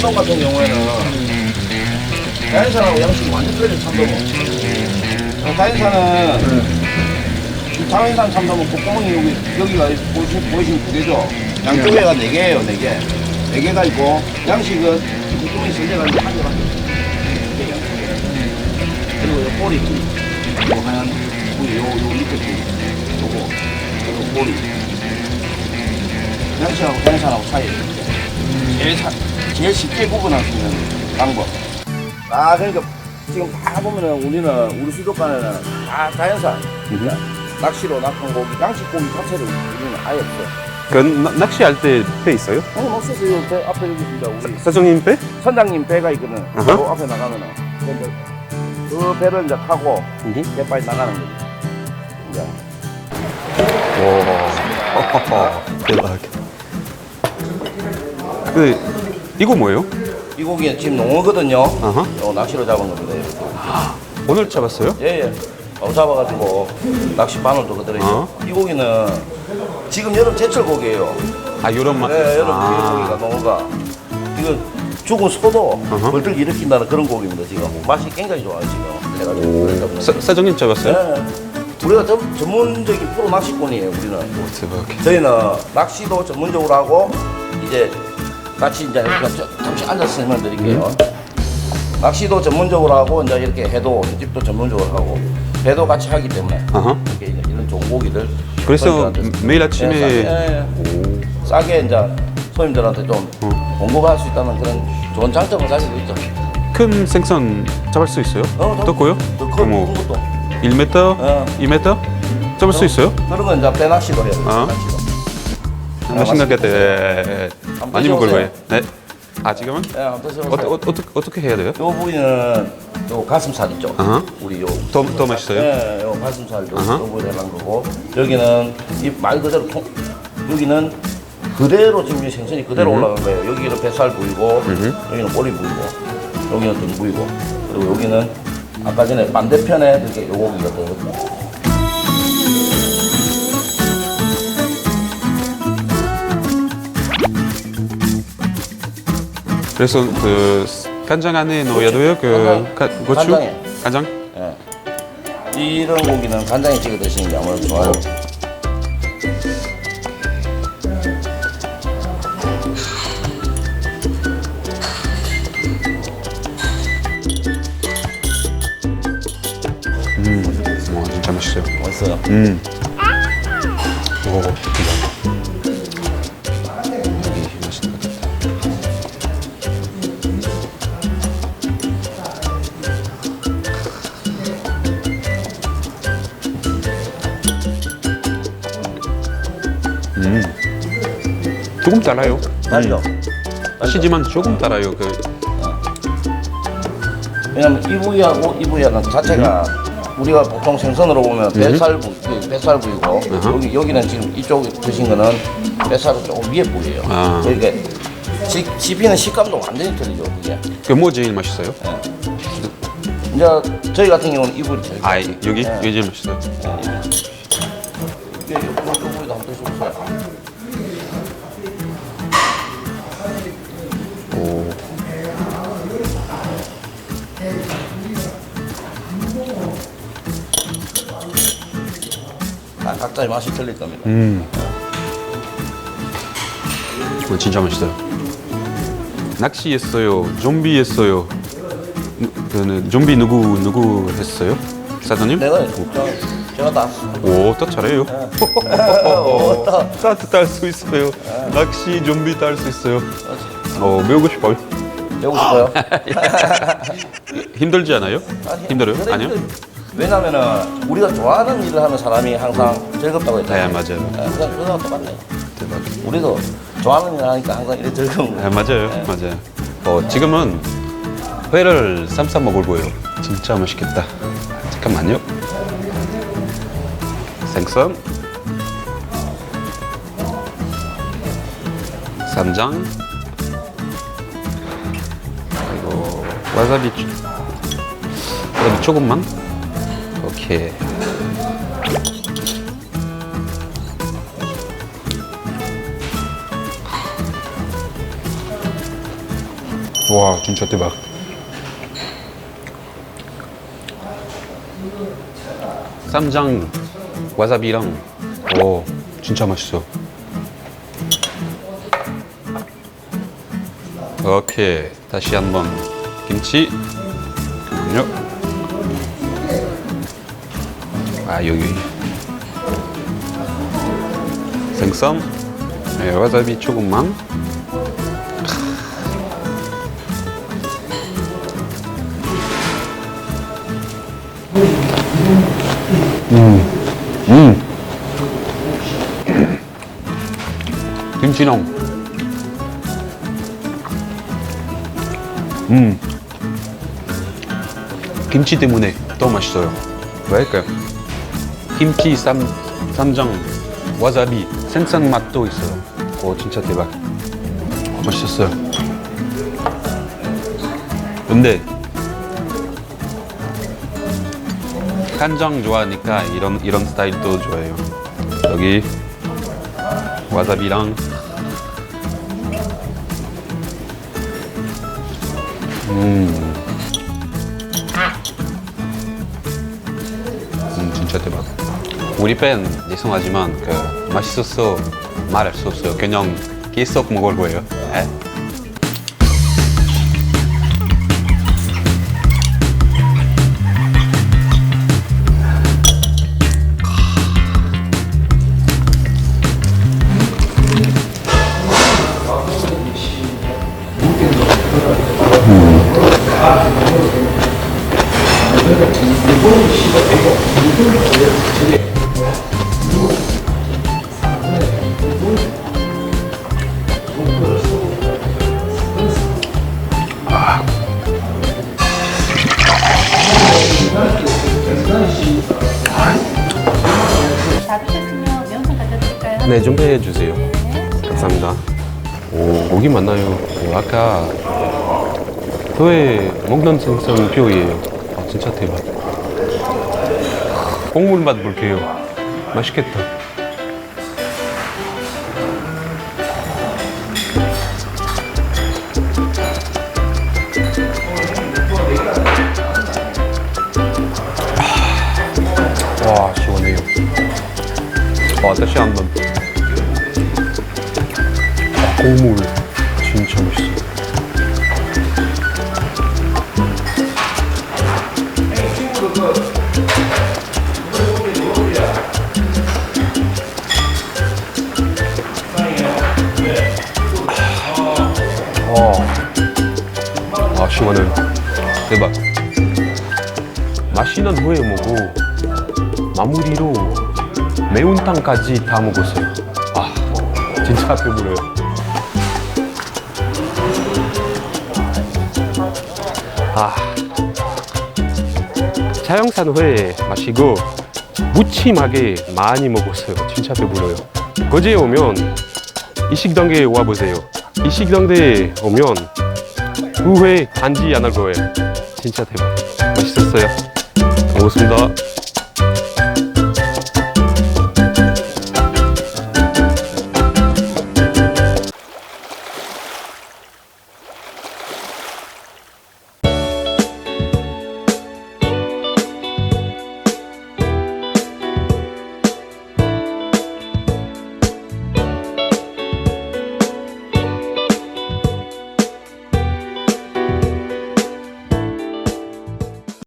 참돔 같은 경우에는 자연산하고 양식이 완전 틀린 참돔은. 자연산은 이 자연산 참돔은 콧구멍이 여기가 보이시면 두 개죠. 양쪽에가 네 개예요, 네 개. 네 개가 있고 양식은 콧구멍이 세 개가 있고 한 개가 있어요. 그리고 요 꼬리, 요 하얀 부위, 요 밑에 부위, 요거, 그리고 꼬리. 양식하고 자연산하고 차이. 제일 쉽게 구분할 수 있는 방법. 그러니까 지금 다 보면은 우리 수족관에는 다 자연산. 그러니까 낚시로 낚은 고기, 양식 고기 자체를 우리는 아예 없어요. 그 낚시할 때 배 있어요? 낚시에서 배 앞에 여기 있습니다. 우리 사장님 배? 선장님 배가 있거든. 그 앞에 나가면은. 근데 그 배를 이제 타고 배빨리 나가는 거지. 이제. 와, 대박. 이거 뭐예요? 이 고기는 지금 농어거든요. 아하. 낚시로 잡은 겁니다. 이렇게. 오늘 잡았어요? 예. 잡아가지고 낚시 바늘도 그대로 이 고기는 지금 여름 제철 고기예요. 여름만? 네, 여름 고기가 농어가. 이거 죽은 소도 벌떡 일으킨다는 그런 고기입니다. 지금 맛이 굉장히 좋아요. 지금 해가지고. 사장님 잡았어요? 네. 우리가 전문적인 프로 낚시꾼이에요. 우리는. 대박. 저희는 낚시도 전문적으로 하고 이제 같이 이제 잠시 앉아서 설명드릴게요. 낚시도 전문적으로 하고 이제 이렇게 해도 집도 전문적으로 하고 배도 같이 하기 때문에 이렇게 이런 좋은 고기들. 그래서 매일 아침에 싸게 이제 손님들한테 좀 공급할 수 있다는 그런 좋은 장점을 가지고 있죠. 큰 생선 잡을 수 있어요? 어떻고요? 큰 것도. 1m? 2m? 잡을 수 있어요? 그런 건 이제 배 낚시로 해요. 낚시로. 한번 생각할 때 많이 먹을 거예요. 네. 지금은? 네, 한번 드셔보세요. 어떻게 해야 돼요? 요 부위는 요 가슴살 있죠. 우리 요. 더 맛있어요? 네, 요 가슴살도 요 부위를 해놓은 거고 여기는 이 말 그대로 여기는 그대로 지금 이 생선이 그대로 올라간 거예요. 여기는 뱃살 부위고 여기는 꼬리 부위고 여기는 등 부위고 그리고 여기는 아까 전에 반대편에 이렇게 요 고기가 들어있거든요. 그래서 그 간장 안에 넣어야 돼요? 고추? 간장에. 간장? 네. 이런 고기는 간장에 찍어 드시는 게 아무래도 좋아요. 진짜 맛있어요. 맛있어요. 오, 여기 맛있는 것 같다. 조금 달아요. 달죠? 시지만 조금 달아요. 왜냐면 이 부위하고 이 부위는 자체가 우리가 보통 생선으로 보면 뱃살 부위고 여기는 지금 이쪽 드신 거는 뱃살은 조금 위에 부위예요. 그러니까 씹히는 식감도 완전히 틀리죠. 그게. 뭐 제일 맛있어요? 이제 저희 같은 경우는 이 부위 제일 여기 제일 맛있어요. 이게 이쪽 부위도 한번 드셔보세요. 각자의 맛이 틀릴 겁니다. 진짜 맛있어요. 낚시했어요. 좀비 했어요. 좀비 누구 했어요? 사장님? 내가 제가 다. 오, 또 잘해요. 따뜻할 수 있어요. 낚시 좀비 딸 수 있어요. 배우고 싶어요. 배우고 싶어요? 힘들지 않아요? 힘들어요? 아니요? 왜냐면은 우리가 좋아하는 일을 하는 사람이 항상 즐겁다고 했잖아요. 맞아요. 그거랑 똑같네요. 대박. 우리도 좋아하는 일을 하니까 항상 이렇게 즐거운 거예요. 맞아요. 지금은 회를 쌈 먹을 거예요. 진짜 맛있겠다. 잠깐만요. 생선, 쌈장, 그리고 와사비 조금만. 오케이. 와, 진짜 대박. 쌈장, 와사비랑, 오, 진짜 맛있어. 오케이, 다시 한번 김치. 잠깐만요. 아, 여기 생선, 네, 와사비 조금만. 김치랑 김치 때문에 더 맛있어요. 왜일까요? 김치, 쌈장, 와사비, 생선 맛도 있어요. 오, 진짜 대박. 맛있었어요. 근데 간장 좋아하니까 이런 스타일도 좋아해요. 여기 와사비랑 진짜 대박. 우리 팬 죄송하지만 그 맛있었어 말할 수 없어요. 그냥 계속 먹을 거예요. 에? 다 드셨으면 면상 갖다 드릴까요? 네, 좀 해주세요. 감사합니다. 오, 고기 많나요? 오, 아까 회 먹던 생선 뼈예요. 아, 진짜 대박. 국물 맛 볼게요. 맛있겠다. 와, 시원해요. 와, 다시 한 번. 아, 국물 진짜 맛있어. 아, 시원해요. 대박. 맛있는 후에 먹고 마무리로 매운탕까지 다 먹었어요. 아, 진짜 배불러요. 아, 자연산 회 마시고 무침하게 많이 먹었어요. 진짜 배불러요. 거제에 오면 이 식당에 와보세요. 이 식당에 오면 후회 단지 안 할 거예요. 진짜 대박. 맛있었어요. 고맙습니다.